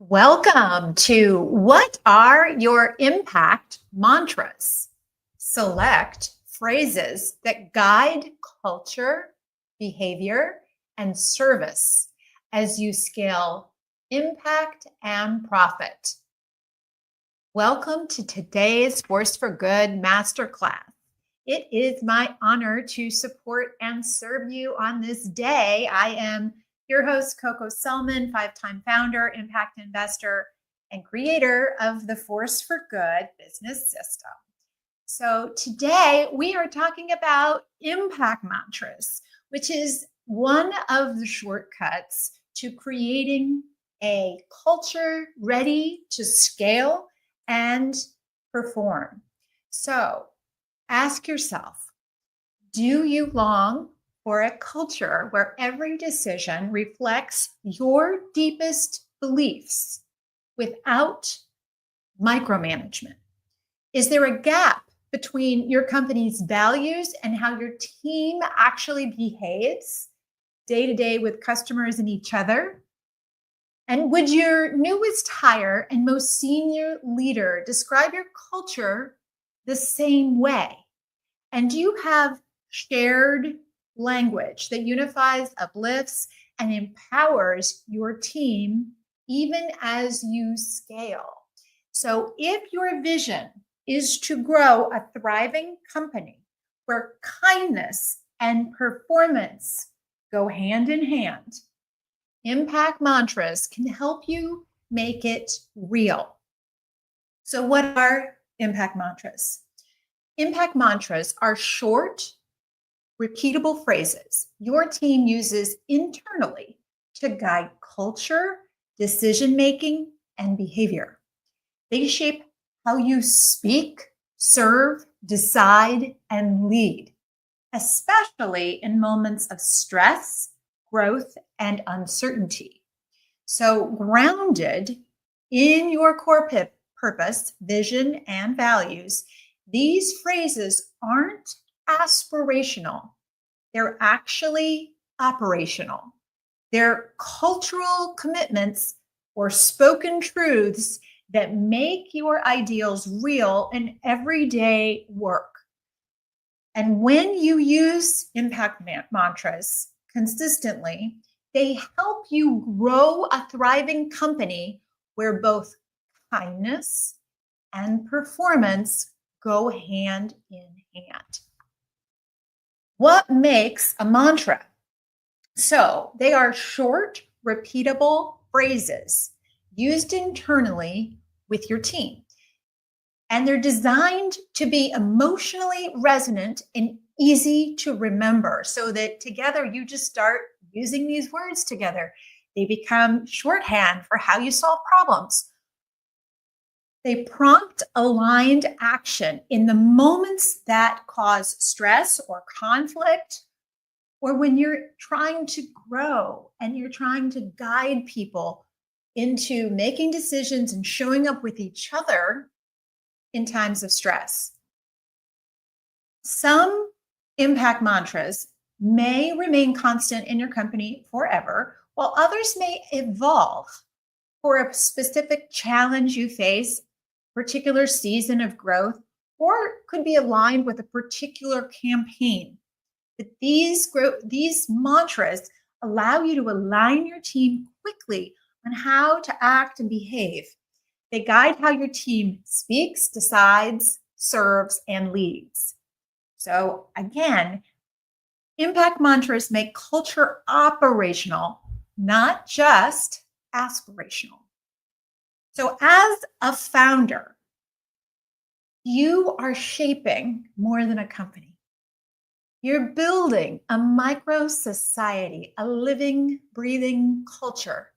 Welcome to What Are Your Impact Mantras? Select phrases that guide culture, behavior, and service as you scale impact and profit. Welcome to today's Force for Good Masterclass. It is my honor to support and serve you on this day. I am your host, Coco Selman, five-time founder, impact investor, and creator of the Force for Good business system. So today we are talking about impact mantras, which is one of the shortcuts to creating a culture ready to scale and perform. So ask yourself, do you long for a culture where every decision reflects your deepest beliefs without micromanagement? Is there a gap between your company's values and how your team actually behaves day to day with customers and each other? And would your newest hire and most senior leader describe your culture the same way? And do you have shared language that unifies, uplifts, and empowers your team even as you scale? So if your vision is to grow a thriving company where kindness and performance go hand in hand, impact mantras can help you make it real. So what are impact mantras? Impact mantras are short, repeatable phrases your team uses internally to guide culture, decision-making, and behavior. They shape how you speak, serve, decide, and lead, especially in moments of stress, growth, and uncertainty. So grounded in your core purpose, vision, and values, these phrases aren't aspirational. They're actually operational. They're cultural commitments or spoken truths that make your ideals real in everyday work. And when you use impact mantras consistently, they help you grow a thriving company where both kindness and performance go hand in hand. What makes a mantra? So they are short, repeatable phrases used internally with your team. And they're designed to be emotionally resonant and easy to remember so that together you just start using these words together. They become shorthand for how you solve problems. They prompt aligned action in the moments that cause stress or conflict, or when you're trying to grow and you're trying to guide people into making decisions and showing up with each other in times of stress. Some impact mantras may remain constant in your company forever, while others may evolve for a specific challenge you face, particular season of growth, or could be aligned with a particular campaign. But these mantras allow you to align your team quickly on how to act and behave. They guide how your team speaks, decides, serves, and leads. So again, impact mantras make culture operational, not just aspirational. So as a founder, you are shaping more than a company. You're building a micro society, a living, breathing culture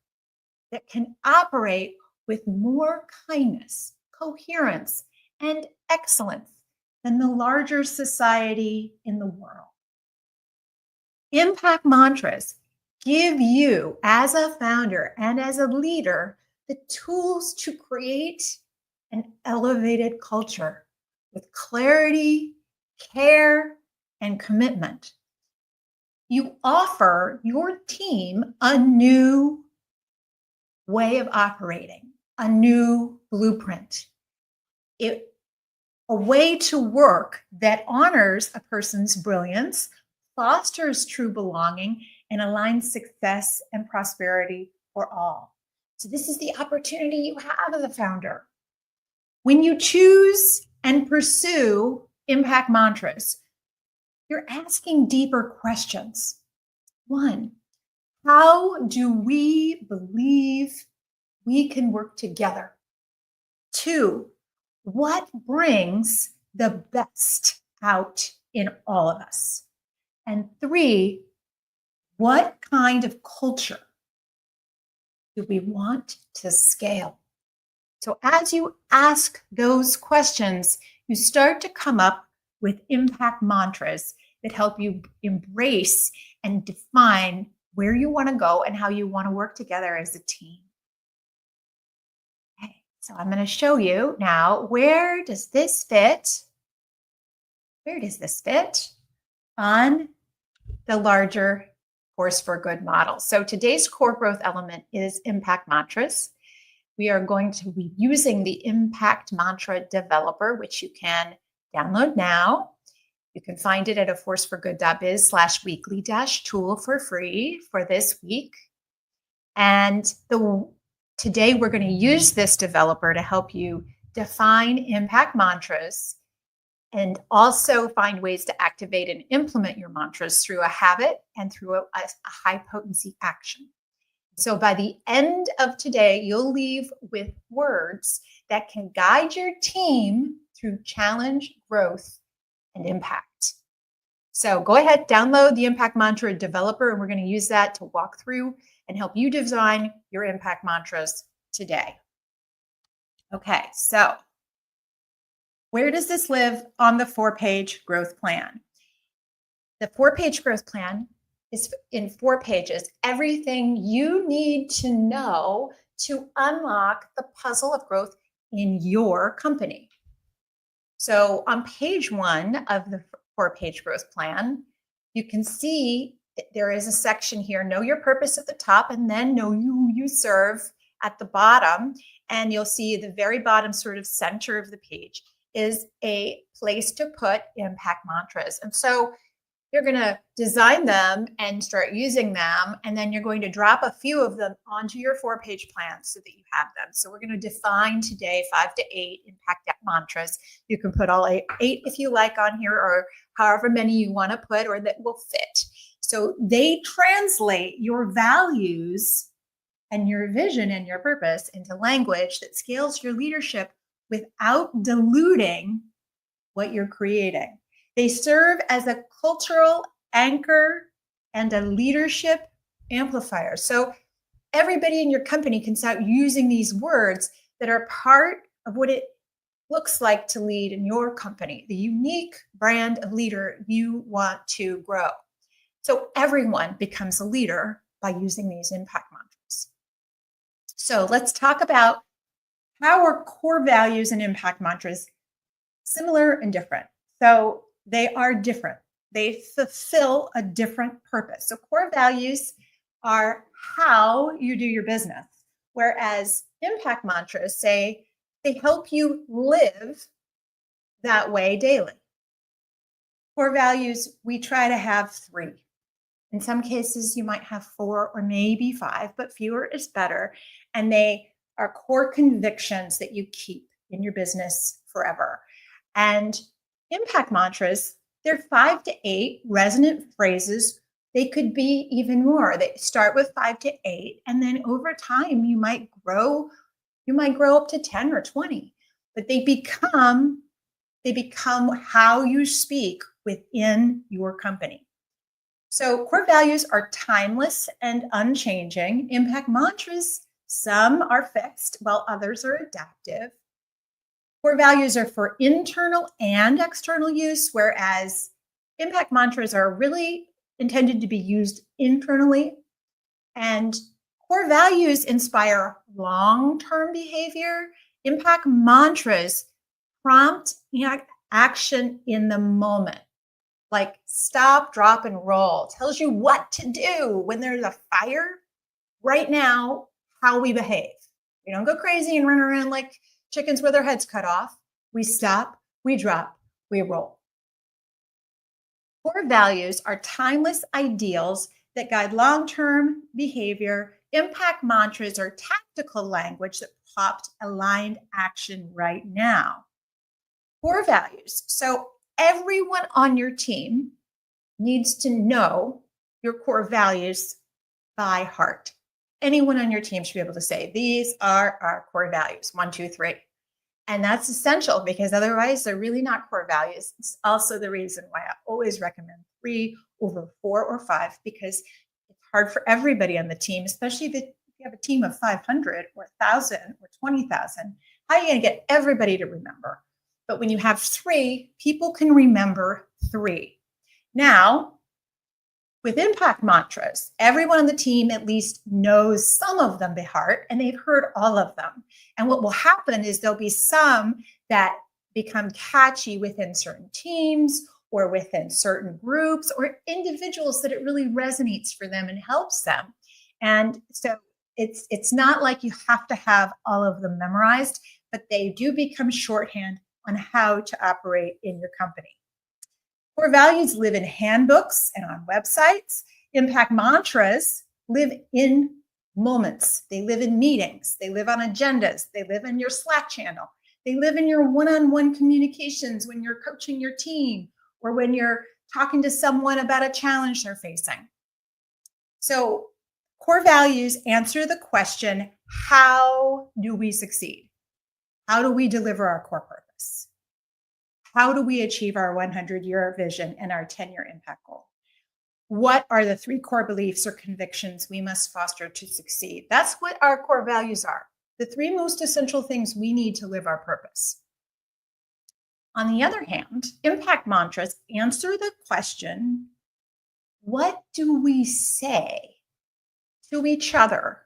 that can operate with more kindness, coherence, and excellence than the larger society in the world. Impact mantras give you, as a founder and as a leader, the tools to create an elevated culture with clarity, care, and commitment. You offer your team a new way of operating, a new blueprint, a way to work that honors a person's brilliance, fosters true belonging, and aligns success and prosperity for all. So, this is the opportunity you have as a founder. When you choose and pursue impact mantras, you're asking deeper questions. One, how do we believe we can work together? Two, what brings the best out in all of us? And three, what kind of culture do we want to scale? So as you ask those questions, you start to come up with impact mantras that help you embrace and define where you want to go and how you want to work together as a team. Okay, so I'm going to show you now, where does this fit? Where does this fit on the larger Force for Good model? So today's core growth element is impact mantras. We are going to be using the Impact Mantra Developer, which you can download now. You can find it at a forceforgood.biz/weekly-tool for free for this week. And today we're going to use this developer to help you define impact mantras and also find ways to activate and implement your mantras through a habit and through a high potency action. So by the end of today, you'll leave with words that can guide your team through challenge, growth, and impact. So go ahead, download the Impact Mantra Developer, and we're going to use that to walk through and help you design your impact mantras today. Okay, so where does this live on the 4-page growth plan? The 4-page growth plan is in 4 pages, everything you need to know to unlock the puzzle of growth in your company. So on page 1 of the 4-page growth plan, you can see there is a section here, know your purpose at the top, and then know who you serve at the bottom. And you'll see the very bottom sort of center of the page is a place to put impact mantras. And so you're going to design them and start using them, and then you're going to drop a few of them onto your 4-page plan so that you have them. So we're going to define today 5 to 8 impact mantras. You can put all 8 if you like on here, or however many you want to put or that will fit. So they translate your values and your vision and your purpose into language that scales your leadership without diluting what you're creating. They serve as a cultural anchor and a leadership amplifier. So everybody in your company can start using these words that are part of what it looks like to lead in your company, the unique brand of leader you want to grow. So everyone becomes a leader by using these impact mantras. So let's talk about how are core values and impact mantras similar and different. So they are different. They fulfill a different purpose. So core values are how you do your business, whereas impact mantras say they help you live that way daily. Core values, we try to have 3. In some cases, you might have 4 or maybe 5, but fewer is better. And they are core convictions that you keep in your business forever. And impact mantras, they're 5 to 8 resonant phrases. They could be even more. They start with 5 to 8, and then over time you might grow up to 10 or 20. But they become how you speak within your company. So core values are timeless and unchanging. Impact mantras, some are fixed while others are adaptive. Core values are for internal and external use, whereas impact mantras are really intended to be used internally. And core values inspire long-term behavior. Impact mantras prompt action in the moment, like stop, drop, and roll. Tells you what to do when there's a fire. Right now, how we behave. We don't go crazy and run around like chickens with their heads cut off. We stop, we drop, we roll. Core values are timeless ideals that guide long-term behavior. Impact mantras are tactical language that prompt aligned action right now. Core values. So everyone on your team needs to know your core values by heart. Anyone on your team should be able to say, these are our core values, 1, 2, 3. And that's essential because otherwise they're really not core values. It's also the reason why I always recommend 3 over 4 or 5, because it's hard for everybody on the team, especially if you have a team of 500 or 1,000 or 20,000. How are you going to get everybody to remember? But when you have 3, people can remember 3. Now, with impact mantras, everyone on the team at least knows some of them by heart, and they've heard all of them. And what will happen is there'll be some that become catchy within certain teams or within certain groups or individuals that it really resonates for them and helps them. And so it's not like you have to have all of them memorized, but they do become shorthand on how to operate in your company. Core values live in handbooks and on websites. Impact mantras live in moments. They live in meetings. They live on agendas. They live in your Slack channel. They live in your one-on-one communications when you're coaching your team or when you're talking to someone about a challenge they're facing. So core values answer the question, how do we succeed? How do we deliver our core purpose? How do we achieve our 100-year vision and our 10-year impact goal? What are the 3 core beliefs or convictions we must foster to succeed? That's what our core values are. The 3 most essential things we need to live our purpose. On the other hand, impact mantras answer the question, what do we say to each other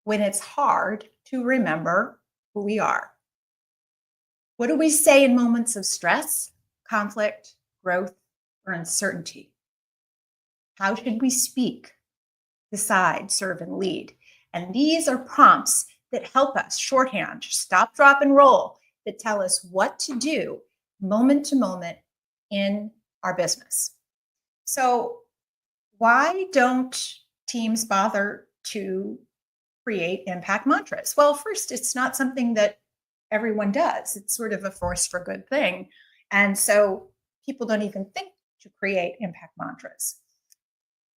when it's hard to remember who we are? What do we say in moments of stress, conflict, growth, or uncertainty? How should we speak, decide, serve, and lead? And these are prompts that help us, shorthand, stop, drop, and roll, that tell us what to do moment to moment in our business. So why don't teams bother to create impact mantras? Well, first, it's not something that everyone does. It's sort of a force for good thing. And so people don't even think to create impact mantras.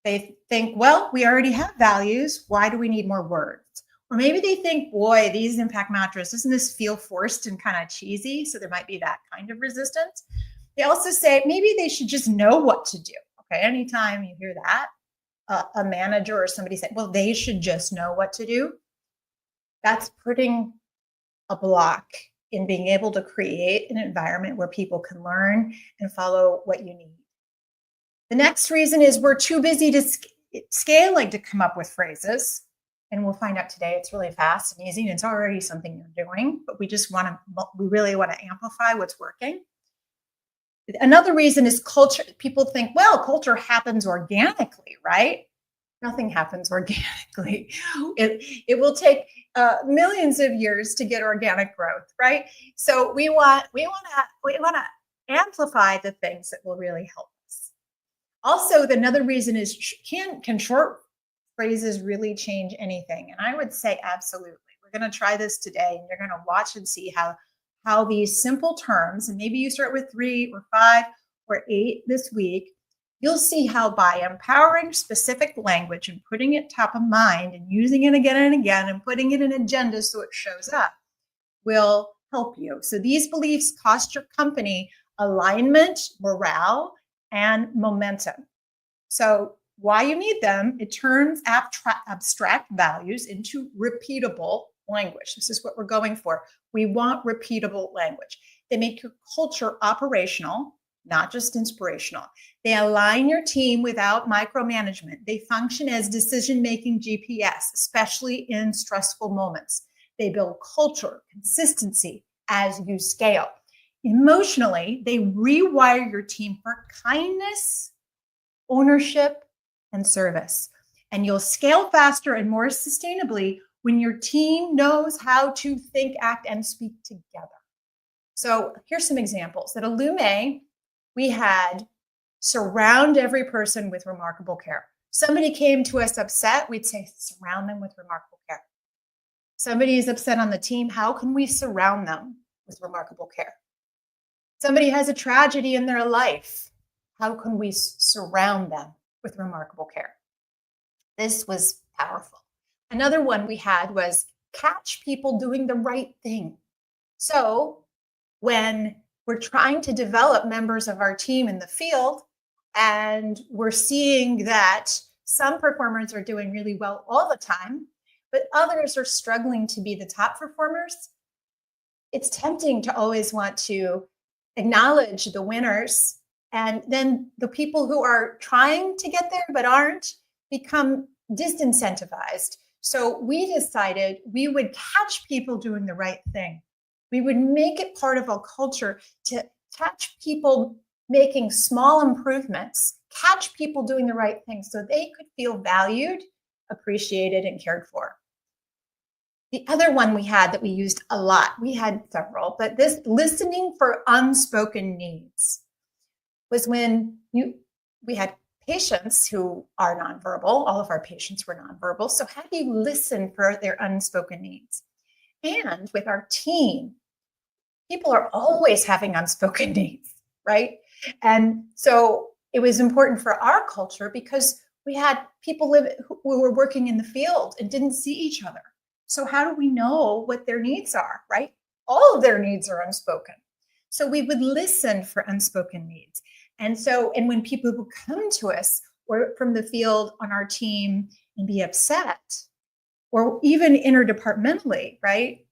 They think, well, we already have values. Why do we need more words? Or maybe they think, boy, these impact mantras, doesn't this feel forced and kind of cheesy? So there might be that kind of resistance. They also say maybe they should just know what to do. Okay, anytime you hear that, a manager or somebody say, well, they should just know what to do. That's putting a block in being able to create an environment where people can learn and follow what you need. The next reason is we're too busy to scaling to come up with phrases. And we'll find out today it's really fast and easy, and it's already something you're doing, but we really want to amplify what's working. Another reason is culture. People think, well, culture happens organically, right? Nothing happens organically. It will take millions of years to get organic growth, right? So we want to amplify the things that will really help us. Also, another reason is can short phrases really change anything? And I would say absolutely. We're going to try this today, and you're going to watch and see how these simple terms, and maybe you start with 3 or 5 or 8 this week, you'll see how by empowering specific language and putting it top of mind and using it again and again and putting it in agendas so it shows up will help you. So these beliefs cost your company alignment, morale, and momentum. So why you need them, it turns abstract values into repeatable language. This is what we're going for. We want repeatable language. They make your culture operational, not just inspirational. They align your team without micromanagement. They function as decision-making GPS, especially in stressful moments. They build culture, consistency as you scale. Emotionally, they rewire your team for kindness, ownership, and service. And you'll scale faster and more sustainably when your team knows how to think, act, and speak together. So here's some examples. At Illume, we had surround every person with remarkable care. Somebody came to us upset, we'd say, surround them with remarkable care. Somebody is upset on the team, how can we surround them with remarkable care? Somebody has a tragedy in their life, how can we surround them with remarkable care? This was powerful. Another one we had was catch people doing the right thing. So when we're trying to develop members of our team in the field, and we're seeing that some performers are doing really well all the time, but others are struggling to be the top performers, it's tempting to always want to acknowledge the winners, and then the people who are trying to get there but aren't become disincentivized. So we decided we would catch people doing the right thing. We would make it part of our culture to catch people making small improvements, catch people doing the right thing so they could feel valued, appreciated, and cared for. The other one we had that we used a lot, we had several, but this listening for unspoken needs was when we had patients who are nonverbal. All of our patients were nonverbal. So how do you listen for their unspoken needs? And with our team, people are always having unspoken needs, right? And so it was important for our culture because we had people who were working in the field and didn't see each other. So how do we know what their needs are, right? All of their needs are unspoken. So we would listen for unspoken needs. And when people would come to us or from the field on our team and be upset, or even interdepartmentally, right?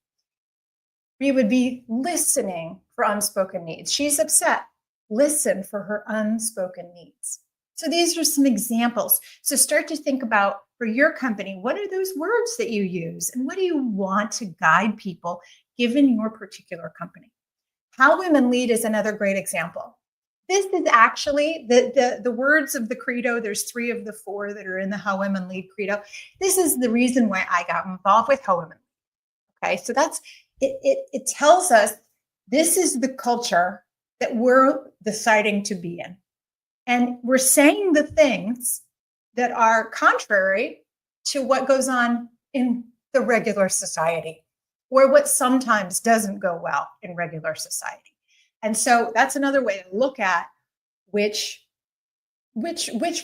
We would be listening for unspoken needs. She's upset. Listen for her unspoken needs. So these are some examples. So start to think about, for your company, what are those words that you use? And what do you want to guide people given your particular company? How Women Lead is another great example. This is actually the words of the credo. There's 3 of the 4 that are in the How Women Lead credo. This is the reason why I got involved with How Women Lead. Okay, so that's it tells us this is the culture that we're deciding to be in. And we're saying the things that are contrary to what goes on in the regular society, or what sometimes doesn't go well in regular society. And so that's another way to look at which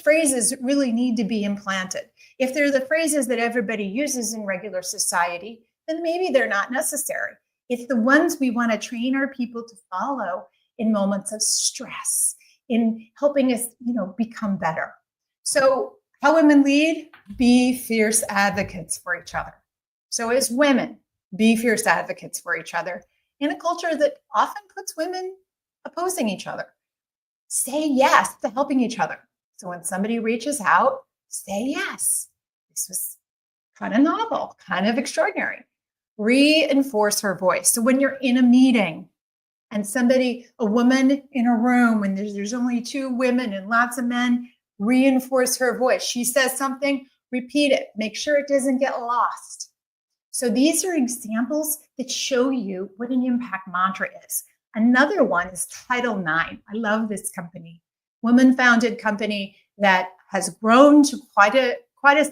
phrases really need to be implanted. If they're the phrases that everybody uses in regular society, then maybe they're not necessary. It's the ones we want to train our people to follow in moments of stress, in helping us, become better. So How Women Lead, be fierce advocates for each other. So as women, be fierce advocates for each other in a culture that often puts women opposing each other. Say yes to helping each other. So when somebody reaches out, say yes. This was kind of novel, kind of extraordinary. Reinforce her voice. So when you're in a meeting and a woman in a room, and there's only 2 women and lots of men, reinforce her voice. She says something, repeat it. Make sure it doesn't get lost. So these are examples that show you what an impact mantra is. Another one is Title IX. I love this company. Woman-founded company that has grown to quite a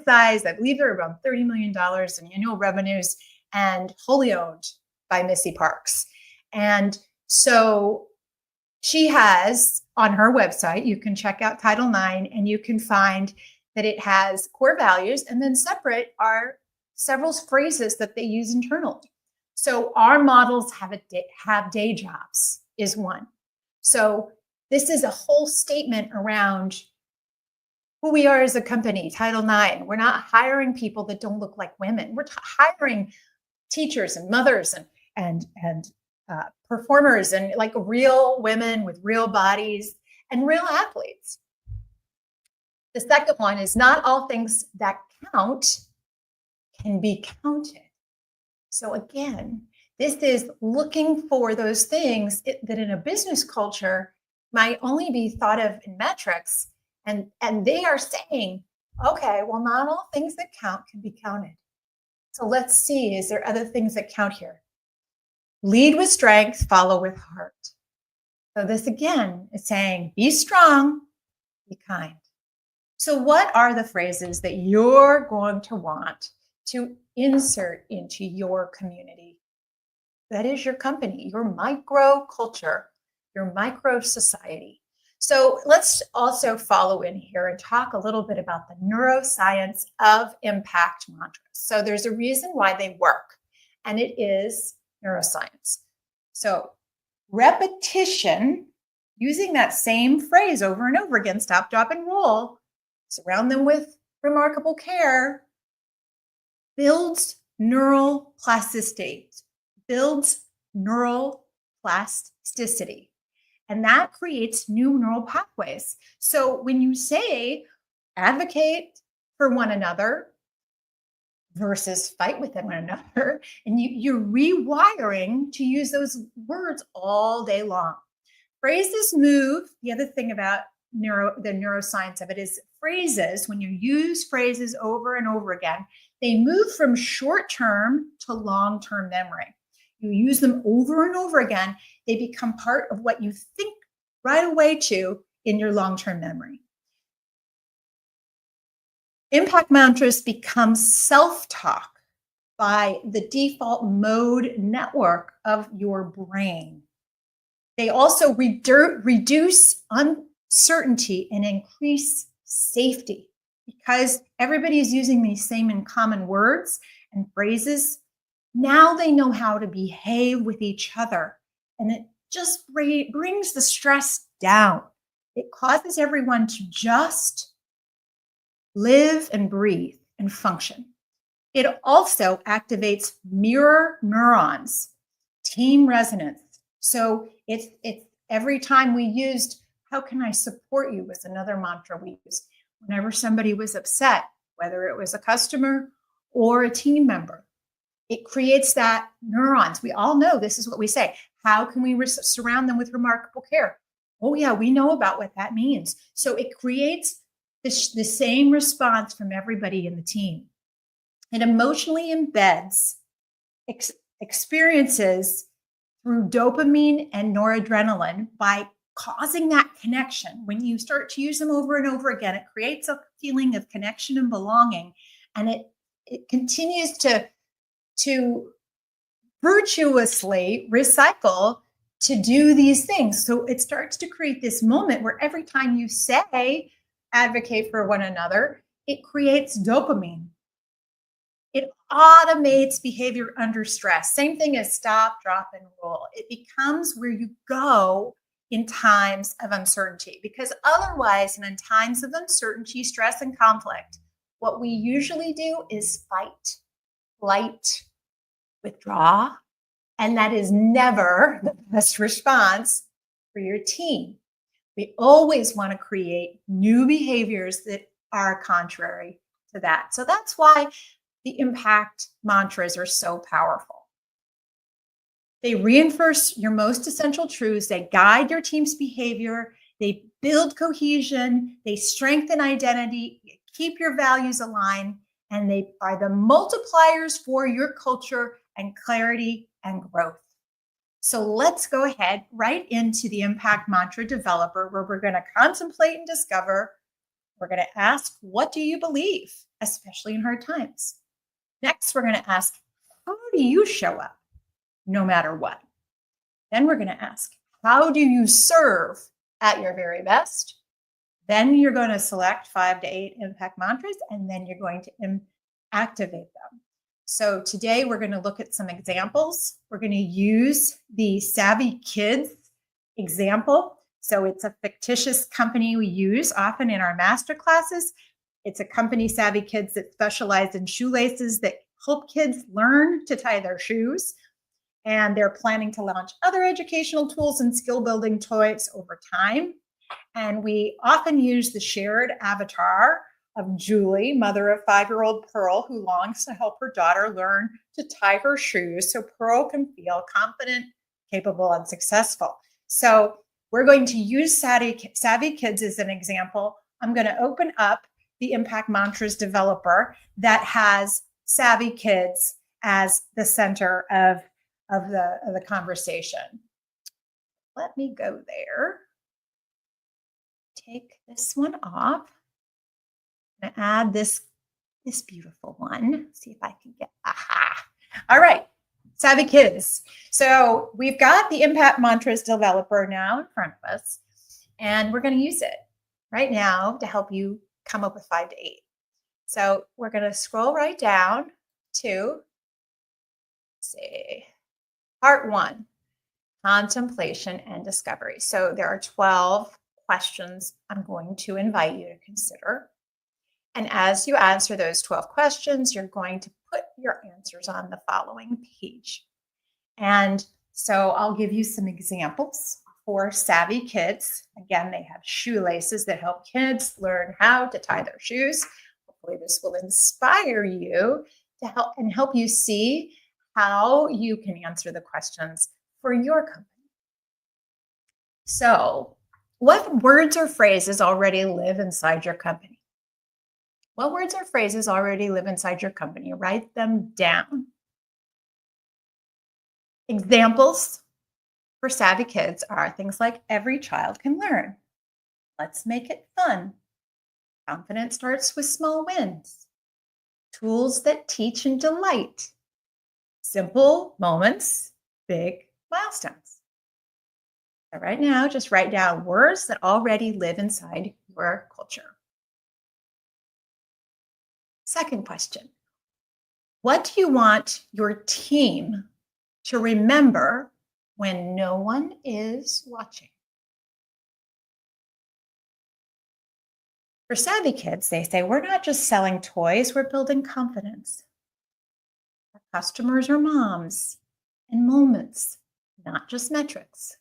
size. I believe they're around $30 million in annual revenues and wholly owned by Missy Parks. And so she has on her website, you can check out Title IX and you can find that it has core values, and then separate are several phrases that they use internally. So our models have day jobs is one. So this is a whole statement around who we are as a company, Title IX. We're not hiring people that don't look like women. We're hiring teachers and mothers and performers and like real women with real bodies and real athletes. The second one is not all things that count can be counted. So again, this is looking for those things that in a business culture might only be thought of in metrics. And they are saying, okay, well, not all things that count can be counted. So let's see, is there other things that count here? Lead with strength, follow with heart. So this again is saying, be strong, be kind. So what are the phrases that you're going to want to insert into your community? That is your company, your micro culture, your micro society. So let's also follow in here and talk a little bit about the neuroscience of impact mantras. So there's a reason why they work, and it is neuroscience. So repetition, using that same phrase over and over again, stop, drop, and roll, surround them with remarkable care, builds neural plasticity, builds neural plasticity. And that creates new neural pathways. So when you say advocate for one another versus fight with one another, and you're rewiring to use those words all day long. Phrases move. The other thing about the neuroscience of it is phrases, when you use phrases over and over again, they move from short-term to long-term memory. You use them over and over again, they become part of what you think right away to in your long-term memory. Impact mantras become self-talk by the default mode network of your brain. They also reduce uncertainty and increase safety because everybody is using these same and common words and phrases. Now they know how to behave with each other, and it just brings the stress down. It causes everyone to just live and breathe and function. It also activates mirror neurons, team resonance. So it's every time we used, how can I support you, was another mantra we used. Whenever somebody was upset, whether it was a customer or a team member, it creates that neurons. We all know this is what we say. How can we surround them with remarkable care? Oh yeah, we know about what that means. So it creates the same response from everybody in the team. It emotionally embeds experiences through dopamine and noradrenaline by causing that connection. When you start to use them over and over again, it creates a feeling of connection and belonging, and it continues to virtuously recycle to do these things. So it starts to create this moment where every time you say advocate for one another, it creates dopamine. It automates behavior under stress. Same thing as stop, drop, and roll. It becomes where you go in times of uncertainty, because otherwise, in times of uncertainty, stress, and conflict, what we usually do is fight, flight, withdraw, and that is never the best response for your team. We always want to create new behaviors that are contrary to that. So that's why the impact mantras are so powerful. They reinforce your most essential truths. They guide your team's behavior. They build cohesion. They strengthen identity, keep your values aligned, and they are the multipliers for your culture and clarity and growth. So let's go ahead right into the impact mantra developer, where we're going to contemplate and discover. We're going to ask, what do you believe, especially in hard times? Next, we're going to ask, how do you show up no matter what? Then we're going to ask, how do you serve at your very best? Then you're going to select 5 to 8 impact mantras, and then you're going to activate them. So today we're going to look at some examples. We're going to use the Savvy Kids example. So it's a fictitious company we use often in our master classes. It's a company, Savvy Kids, that specializes in shoelaces that help kids learn to tie their shoes. And they're planning to launch other educational tools and skill building toys over time. And we often use the shared avatar of Julie, mother of 5-year-old Pearl, who longs to help her daughter learn to tie her shoes so Pearl can feel confident, capable, and successful. So we're going to use Savvy Kids as an example. I'm going to open up the Impact Mantras developer that has savvy kids as the center of the conversation. Let me go there. Take this one off and add this beautiful one. See if I can get, aha. All right, savvy kids. So we've got the Impact Mantras developer now in front of us, and we're going to use it right now to help you come up with 5 to 8. So we're going to scroll right down to, say, part 1, contemplation and discovery. So there are 12 questions I'm going to invite you to consider. And as you answer those 12 questions, you're going to put your answers on the following page. And so I'll give you some examples for savvy kids. Again, they have shoelaces that help kids learn how to tie their shoes. Hopefully this will inspire you to help you see how you can answer the questions for your company. So, what words or phrases already live inside your company? What words or phrases already live inside your company? Write them down. Examples for savvy kids are things like every child can learn. Let's make it fun. Confidence starts with small wins. Tools that teach and delight. Simple moments, big milestones. So right now, just write down words that already live inside your culture. Second question, what do you want your team to remember when no one is watching? For savvy kids, they say, we're not just selling toys, we're building confidence. Our customers are moms and moments, not just metrics.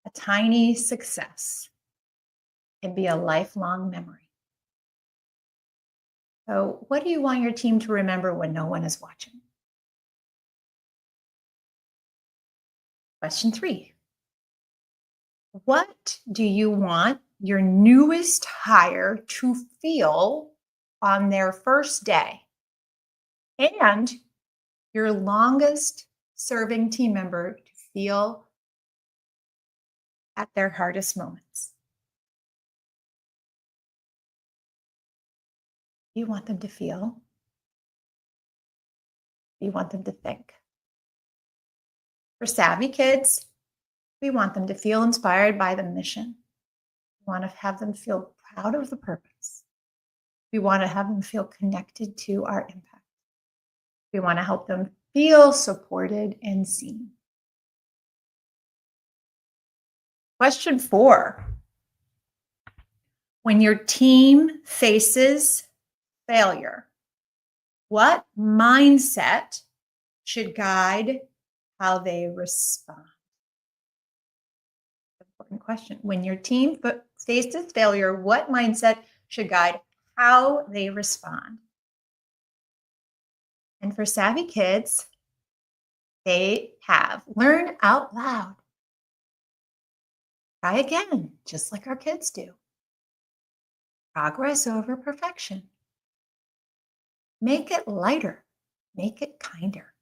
A tiny success can be a lifelong memory. So, what do you want your team to remember when no one is watching? Question 3. What do you want your newest hire to feel on their first day? And your longest serving team member to feel at their hardest moments? You want them to feel. You want them to think. For savvy kids, we want them to feel inspired by the mission. We want to have them feel proud of the purpose. We want to have them feel connected to our impact. We want to help them feel supported and seen. Question 4. When your team faces failure, what mindset should guide how they respond? Important question. When your team faces failure, what mindset should guide how they respond? And for savvy kids, they have learn out loud. Try again, just like our kids do. Progress over perfection. Make it lighter. Make it kinder.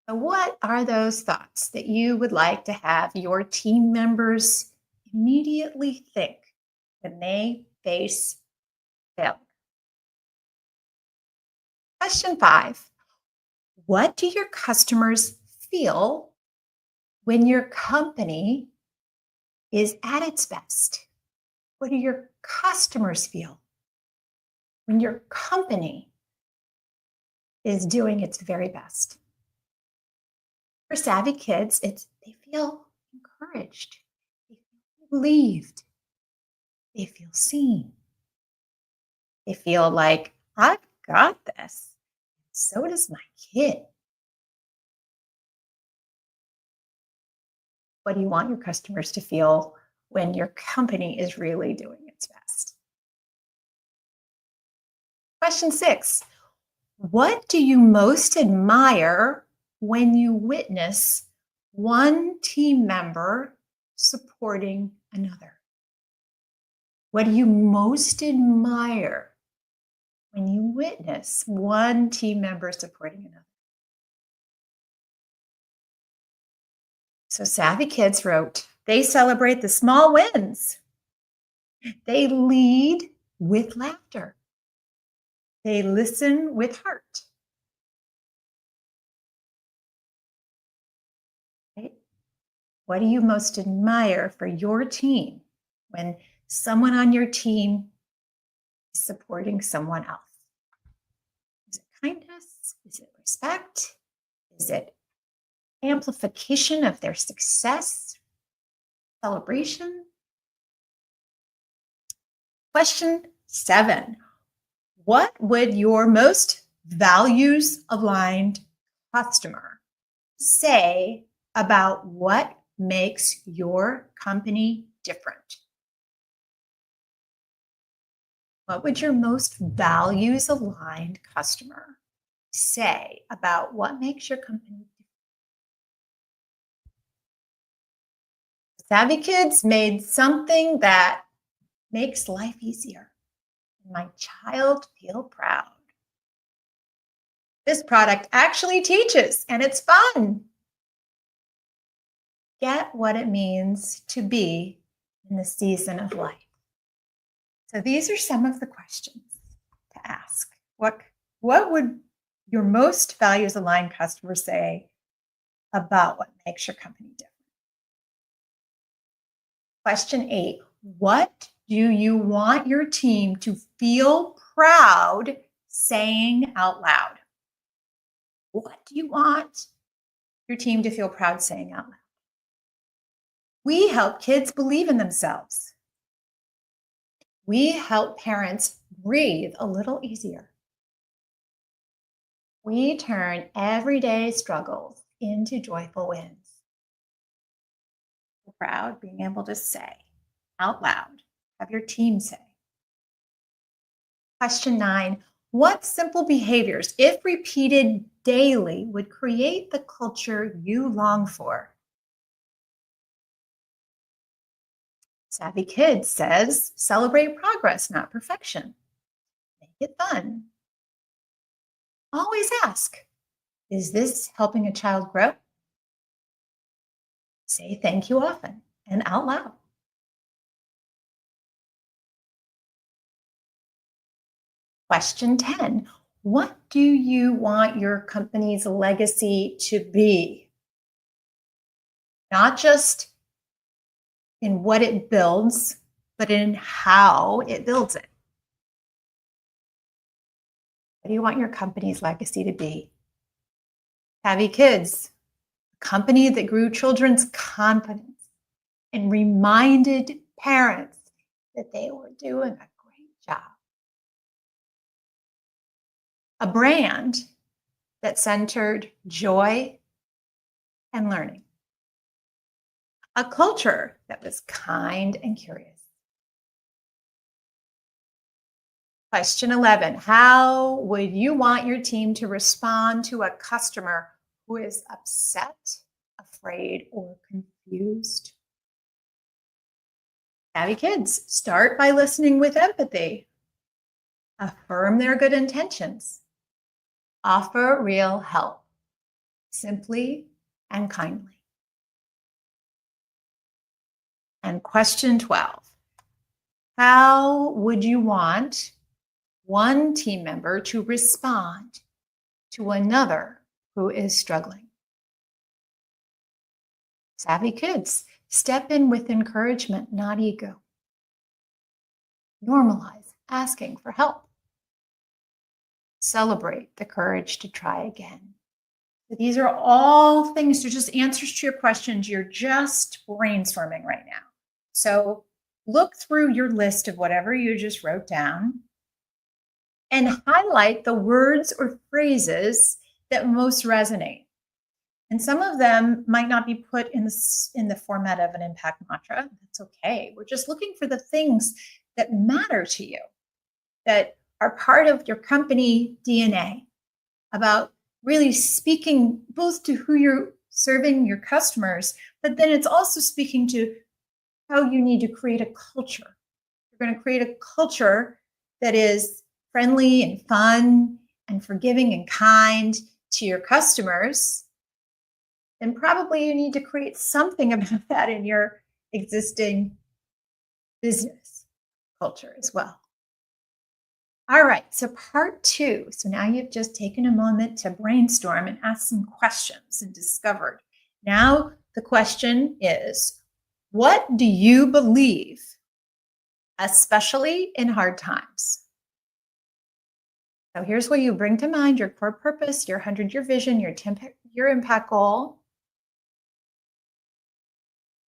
So what are those thoughts that you would like to have your team members immediately think when they face failure? Question 5. What do your customers feel when your company is at its best? What do your customers feel when your company is doing its very best? For savvy kids, they feel encouraged, they feel believed, they feel seen. They feel like, I've got this. So does my kid. What do you want your customers to feel when your company is really doing its best? Question 6. What do you most admire when you witness one team member supporting another? What do you most admire and you witness one team member supporting another. So Savvy Kids wrote, they celebrate the small wins. They lead with laughter. They listen with heart. Right? What do you most admire for your team when someone on your team is supporting someone else? Is it kindness? Is it respect? Is it amplification of their success? Celebration? Question 7. What would your most values-aligned customer say about what makes your company different? What would your most values-aligned customer say about what makes your company different? Savvy Kids made something that makes life easier. My child feel proud. This product actually teaches, and it's fun. Get what it means to be in the season of life. So these are some of the questions to ask. What would your most values-aligned customer say about what makes your company different? Question 8, what do you want your team to feel proud saying out loud? What do you want your team to feel proud saying out loud? We help kids believe in themselves. We help parents breathe a little easier. We turn everyday struggles into joyful wins. Proud being able to say out loud, have your team say. Question 9, what simple behaviors, if repeated daily, would create the culture you long for? Savvy Kids says, celebrate progress, not perfection. Make it fun. Always ask, is this helping a child grow? Say thank you often and out loud. Question 10, what do you want your company's legacy to be? Not just in what it builds, but in how it builds it. What do you want your company's legacy to be? Savvy Kids, a company that grew children's confidence and reminded parents that they were doing a great job. A brand that centered joy and learning. A culture that was kind and curious. Question 11, how would you want your team to respond to a customer who is upset, afraid, or confused? Savvy Kids, start by listening with empathy. Affirm their good intentions. Offer real help, simply and kindly. And question 12, how would you want one team member to respond to another who is struggling? Savvy Kids, step in with encouragement, not ego. Normalize asking for help. Celebrate the courage to try again. So these are all things, they're just answers to your questions. You're just brainstorming right now. So look through your list of whatever you just wrote down and highlight the words or phrases that most resonate. And some of them might not be put in the format of an impact mantra. That's okay. We're just looking for the things that matter to you, that are part of your company DNA, about really speaking both to who you're serving, your customers, but then it's also speaking to how you need to create a culture. You're going to create a culture that is friendly and fun and forgiving and kind to your customers, then probably you need to create something about that in your existing business culture as well. All right, so part 2. So now you've just taken a moment to brainstorm and ask some questions and discovered. Now the question is, what do you believe, especially in hard times? So here's what you bring to mind: your core purpose, your 100-year vision, your impact goal.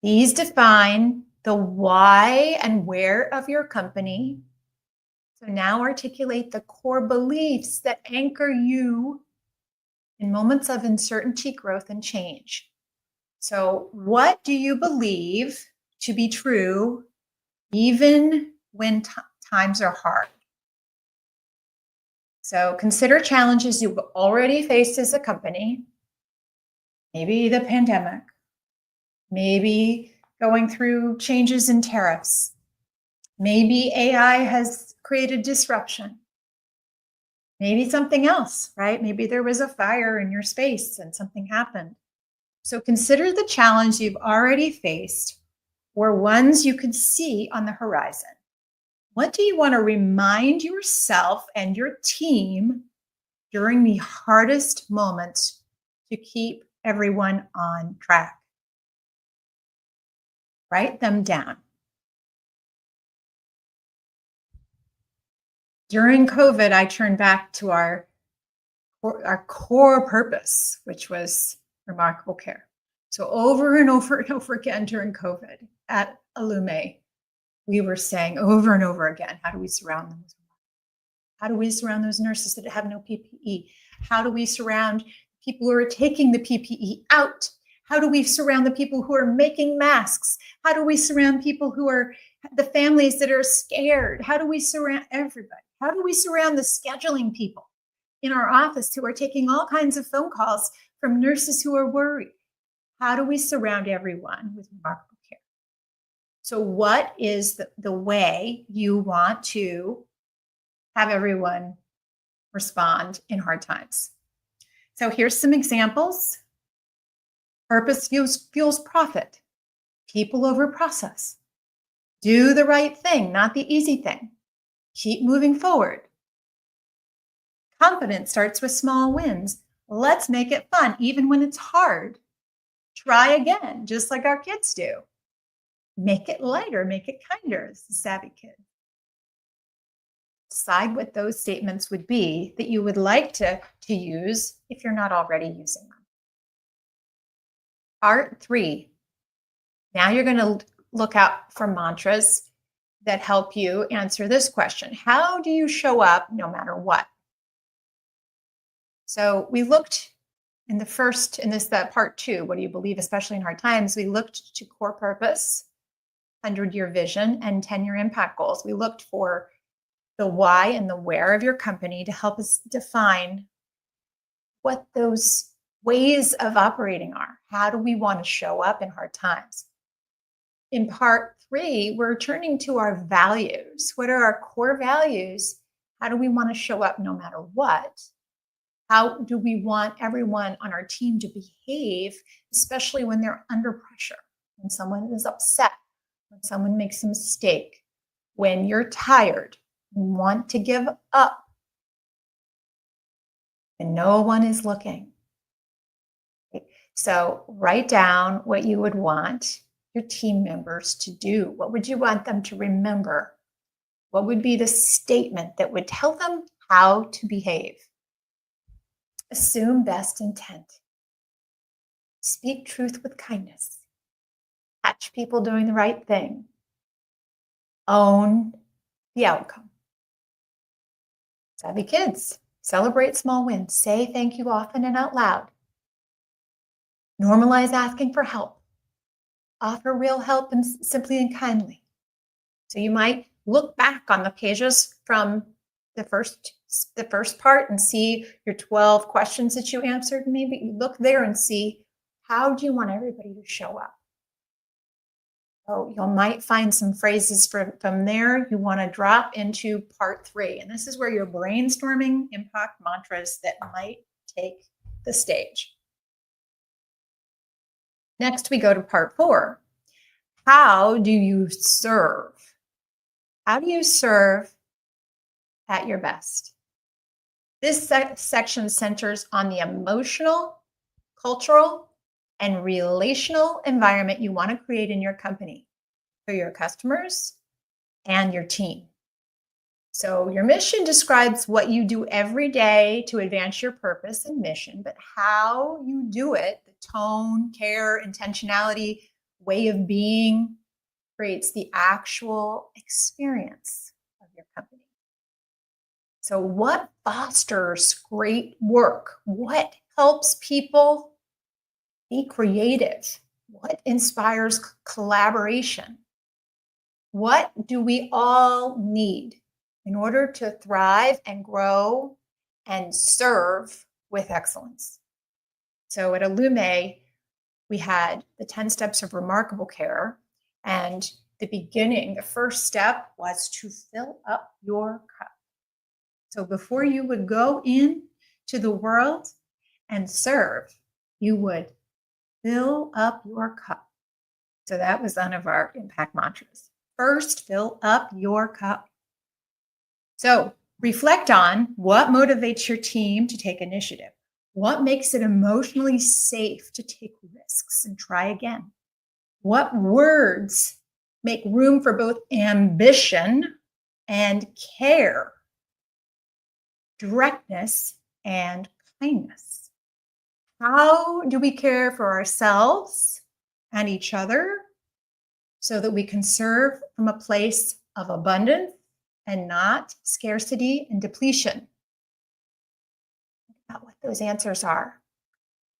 These define the why and where of your company. So now articulate the core beliefs that anchor you in moments of uncertainty, growth, and change. So what do you believe to be true even when times are hard? So consider challenges you've already faced as a company, maybe the pandemic, maybe going through changes in tariffs, maybe AI has created disruption, maybe something else, right? Maybe there was a fire in your space and something happened. So consider the challenge you've already faced or ones you could see on the horizon. What do you want to remind yourself and your team during the hardest moments to keep everyone on track? Write them down. During COVID, I turned back to our core purpose, which was remarkable care. So over and over and over again during COVID at Illume, we were saying over and over again, how do we surround them? How do we surround those nurses that have no PPE? How do we surround people who are taking the PPE out? How do we surround the people who are making masks? How do we surround people who are the families that are scared? How do we surround everybody? How do we surround the scheduling people in our office who are taking all kinds of phone calls from nurses who are worried? How do we surround everyone with remarkable care? So what is the way you want to have everyone respond in hard times? So here's some examples. Purpose fuels profit. People over process. Do the right thing, not the easy thing. Keep moving forward. Confidence starts with small wins. Let's make it fun, even when it's hard. Try again, just like our kids do. Make it lighter, make it kinder. It's a savvy kid. Decide what those statements would be that you would like to use if you're not already using them. Part 3. Now you're going to look out for mantras that help you answer this question. How do you show up no matter what? So we looked in that part 2, what do you believe, especially in hard times? We looked to core purpose, 100-year vision, and 10-year impact goals. We looked for the why and the where of your company to help us define what those ways of operating are. How do we want to show up in hard times? In part 3, we're turning to our values. What are our core values? How do we want to show up no matter what? How do we want everyone on our team to behave, especially when they're under pressure, when someone is upset, when someone makes a mistake, when you're tired and want to give up, and no one is looking? So write down what you would want your team members to do. What would you want them to remember? What would be the statement that would tell them how to behave? Assume best intent. Speak truth with kindness. Catch people doing the right thing. Own the outcome. Savvy kids. Celebrate small wins. Say thank you often and out loud. Normalize asking for help. Offer real help and simply and kindly. So you might look back on the pages from the first part and see your 12 questions that you answered. Maybe look there and see, how do you want everybody to show up? So you might find some phrases from there you want to drop into part 3. And this is where you're brainstorming impact mantras that might take the stage. Next, we go to part 4. How do you serve? How do you serve at your best? This section centers on the emotional, cultural, and relational environment you want to create in your company for your customers and your team. So your mission describes what you do every day to advance your purpose and mission, but how you do it, the tone, care, intentionality, way of being, creates the actual experience of your company. So what fosters great work? What helps people be creative? What inspires collaboration? What do we all need in order to thrive and grow and serve with excellence? So at Illume, we had the 10 steps of remarkable care. And the beginning, the first step was to fill up your cup. So before you would go in to the world and serve, you would fill up your cup. So that was one of our impact mantras. First, fill up your cup. So reflect on what motivates your team to take initiative. What makes it emotionally safe to take risks and try again? What words make room for both ambition and care, directness and kindness? How do we care for ourselves and each other so that we can serve from a place of abundance and not scarcity and depletion? Think about what those answers are.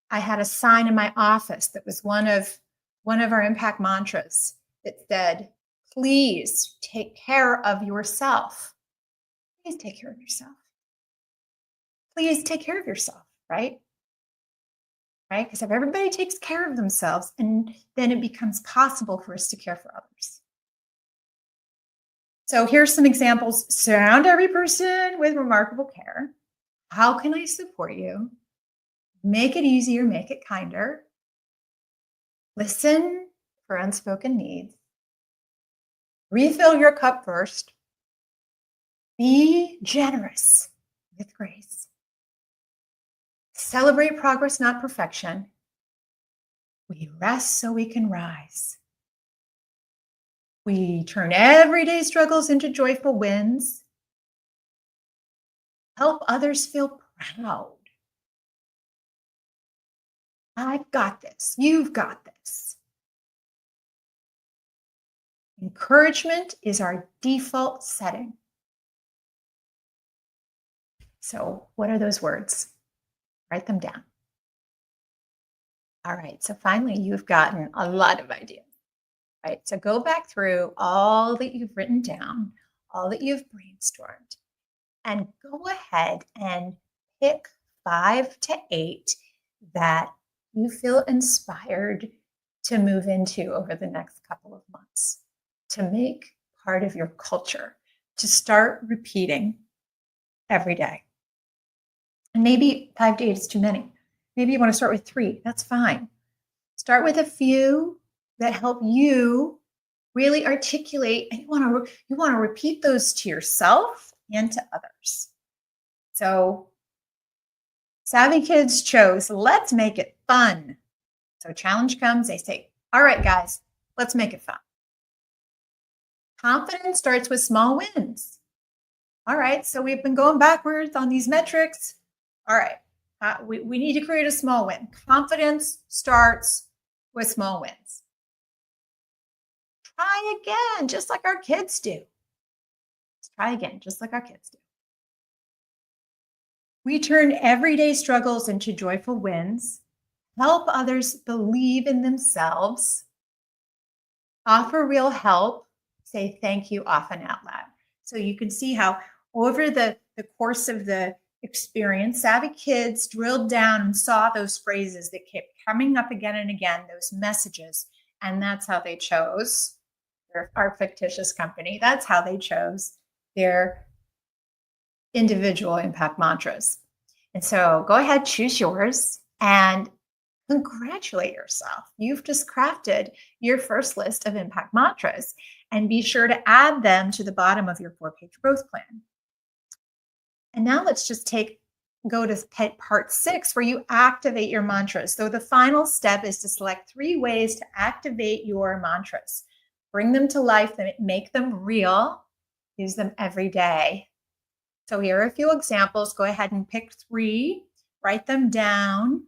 I had a sign in my office that was one of our impact mantras that said, please take care of yourself. Please take care of yourself. Please take care of yourself, right? Right? Because if everybody takes care of themselves, and then it becomes possible for us to care for others. So here's some examples. Surround every person with remarkable care. How can I support you? Make it easier, make it kinder. Listen for unspoken needs. Refill your cup first. Be generous with grace. Celebrate progress, not perfection. We rest so we can rise. We turn everyday struggles into joyful wins. Help others feel proud. I've got this. You've got this. Encouragement is our default setting. So, what are those words? Write them down. All right, so finally, you've gotten a lot of ideas, right? So go back through all that you've written down, all that you've brainstormed, and go ahead and pick 5 to 8 that you feel inspired to move into over the next couple of months, to make part of your culture, to start repeating every day. And maybe 5 to 8 is too many. Maybe you want to start with 3. That's fine. Start with a few that help you really articulate, and you want to repeat those to yourself and to others. So Savvy Kids chose, let's make it fun. So challenge comes, they say, all right, guys, let's make it fun. Confidence starts with small wins. All right, so we've been going backwards on these metrics. All right, we need to create a small win. Confidence starts with small wins. Try again, just like our kids do. Let's try again, just like our kids do. We turn everyday struggles into joyful wins. Help others believe in themselves. Offer real help. Say thank you often out loud. So you can see how over the course of the experience, Savvy Kids drilled down and saw those phrases that kept coming up again and again, those messages. And that's how they chose our fictitious company. That's how they chose their individual impact mantras. And so go ahead, choose yours and congratulate yourself. You've just crafted your first list of impact mantras, and be sure to add them to the bottom of your 4-page growth plan. And now let's just go to part 6, where you activate your mantras. So the final step is to select 3 ways to activate your mantras. Bring them to life, make them real, use them every day. So here are a few examples. Go ahead and pick 3, write them down,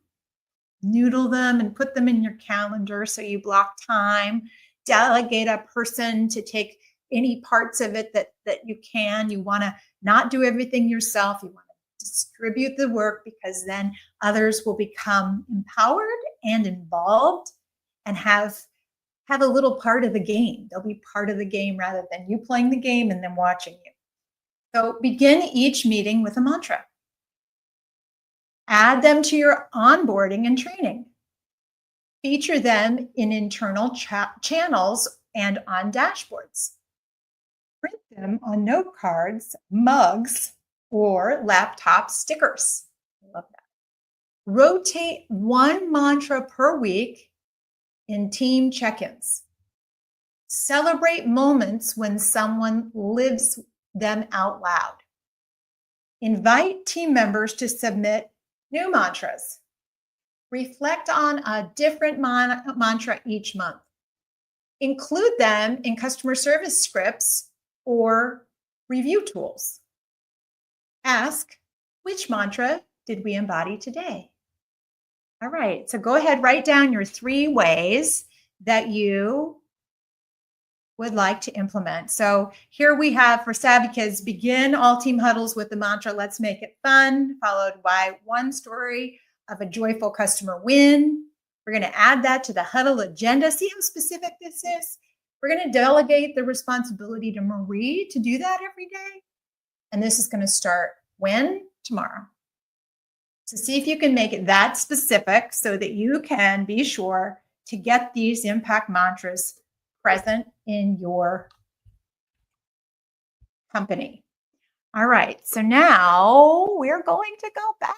noodle them, and put them in your calendar so you block time. Delegate a person to take any parts of it that you can. You want to not do everything yourself. You want to distribute the work, because then others will become empowered and involved and have a little part of the game. They'll be part of the game rather than you playing the game and them watching you. So begin each meeting with a mantra. Add them to your onboarding and training. Feature them in internal channels and on dashboards. Print them on note cards, mugs, or laptop stickers. I love that. Rotate 1 mantra per week in team check-ins. Celebrate moments when someone lives them out loud. Invite team members to submit new mantras. Reflect on a different mantra each month. Include them in customer service scripts or review tools. Ask, which mantra did we embody today? All right, so go ahead, write down your 3 ways that you would like to implement. So here we have, for Savvy Kids, begin all team huddles with the mantra, let's make it fun, followed by 1 story of a joyful customer win. We're going to add that to the huddle agenda. See how specific this is? We're going to delegate the responsibility to Marie to do that every day. And this is going to start when? Tomorrow. So see if you can make it that specific so that you can be sure to get these impact mantras present in your company. All right, so now we're going to go back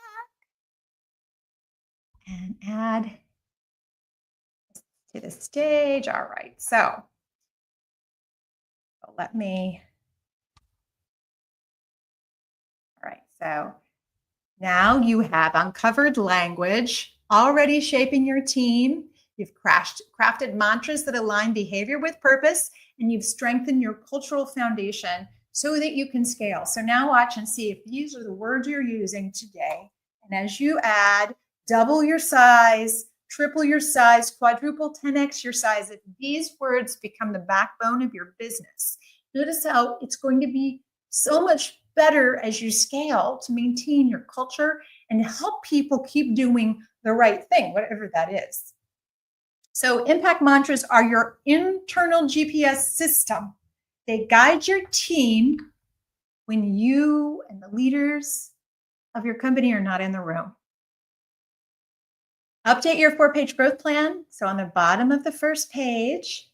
and add to the stage. All right, so let me, all right, so now you have uncovered language already shaping your team. You've crafted mantras that align behavior with purpose, and you've strengthened your cultural foundation so that you can scale. So now watch and see if these are the words you're using today. And as you add, double your size, triple your size, quadruple, 10x your size, if these words become the backbone of your business, notice how it's going to be so much better as you scale to maintain your culture and help people keep doing the right thing, whatever that is. So impact mantras are your internal GPS system. They guide your team when you and the leaders of your company are not in the room. Update your 4-page growth plan. So on the bottom of the first page,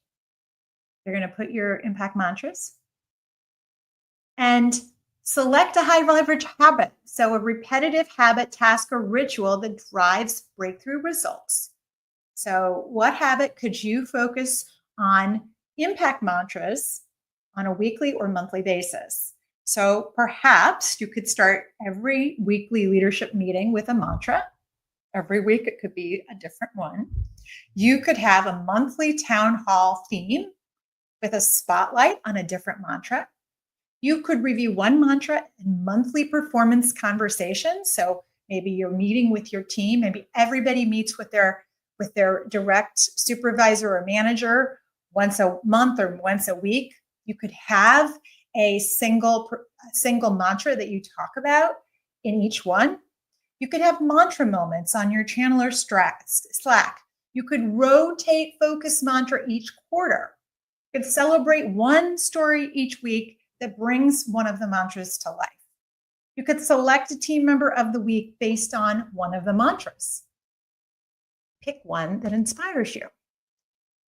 you're going to put your impact mantras. And select a high leverage habit. So a repetitive habit, task, or ritual that drives breakthrough results. So what habit could you focus on impact mantras on a weekly or monthly basis? So perhaps you could start every weekly leadership meeting with a mantra. Every week it could be a different one. You could have a monthly town hall theme with a spotlight on a different mantra. You could review 1 mantra in monthly performance conversations. So maybe you're meeting with your team. Maybe everybody meets with their direct supervisor or manager once a month or once a week. You could have a single mantra that you talk about in each one. You could have mantra moments on your channel or Slack. You could rotate focus mantra each quarter. You could celebrate 1 story each week that brings one of the mantras to life. You could select a team member of the week based on one of the mantras. Pick one that inspires you.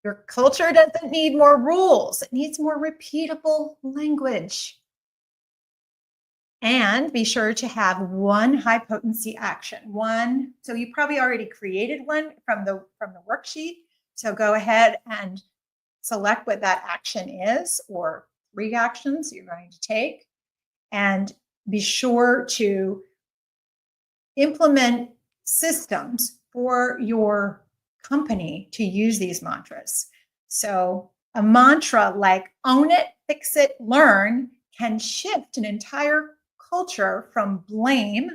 Your culture doesn't need more rules. It needs more repeatable language. And be sure to have one high potency action. One, so you probably already created one from the worksheet. So go ahead and select what that action is, or 3 actions you're going to take, and be sure to implement systems for your company to use these mantras. So a mantra like own it, fix it, learn can shift an entire culture from blame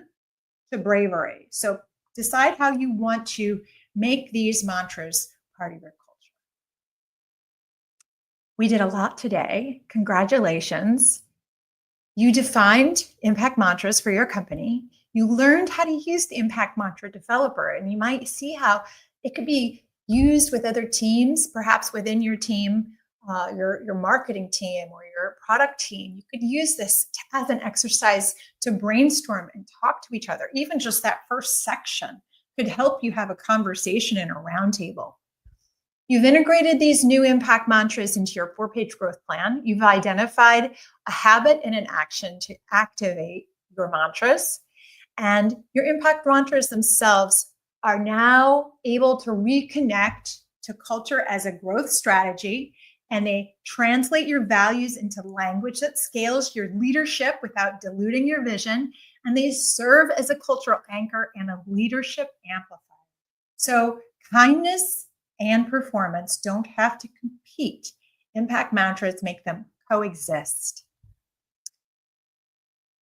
to bravery. So decide how you want to make these mantras part of your culture. We did a lot today. Congratulations. You defined impact mantras for your company. You learned how to use the impact mantra developer, and you might see how it could be used with other teams, perhaps within your team, your marketing team or your product team. You could use this as an exercise to brainstorm and talk to each other. Even just that first section could help you have a conversation in a roundtable. You've integrated these new impact mantras into your 4-page growth plan. You've identified a habit and an action to activate your mantras. And your impact mantras themselves are now able to reconnect to culture as a growth strategy. And they translate your values into language that scales your leadership without diluting your vision. And they serve as a cultural anchor and a leadership amplifier. So kindness and performance don't have to compete. Impact mantras make them coexist.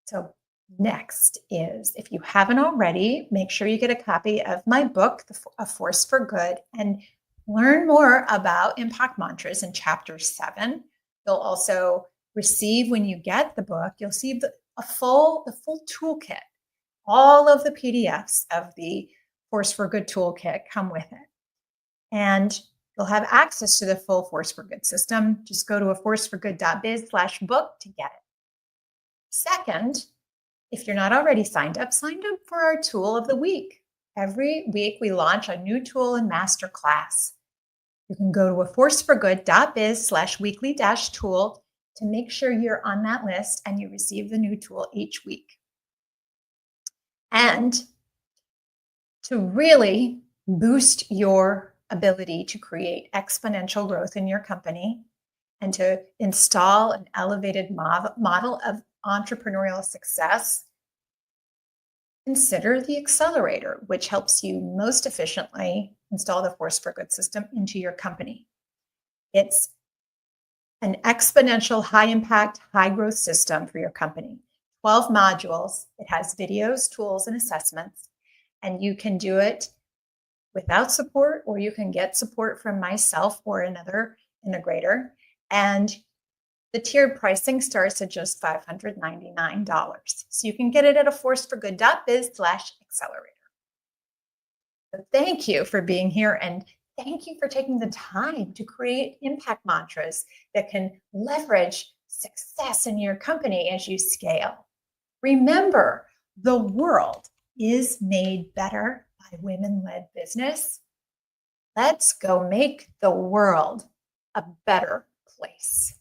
So next is, if you haven't already, make sure you get a copy of my book, A Force for Good, and learn more about impact mantras in chapter 7. You'll also receive, when you get the book, you'll see the full toolkit. All of the PDFs of the Force for Good toolkit come with it. And you'll have access to the full Force for Good system. Just go to aforceforgood.biz/book to get it. Second, if you're not already signed up for our tool of the week. Every week we launch a new tool and masterclass. You can go to aforceforgood.biz/weekly-tool to make sure you're on that list and you receive the new tool each week. And to really boost your ability to create exponential growth in your company and to install an elevated model of entrepreneurial success, consider the accelerator, which helps you most efficiently install the Force for Good system into your company. It's an exponential, high impact, high growth system for your company. 12 modules. It has videos, tools, and assessments, and you can do it without support, or you can get support from myself or another integrator. And the tiered pricing starts at just $599. So you can get it at aforceforgood.biz/accelerator. So thank you for being here, and thank you for taking the time to create impact mantras that can leverage success in your company as you scale. Remember, the world is made better by women-led business. Let's go make the world a better place.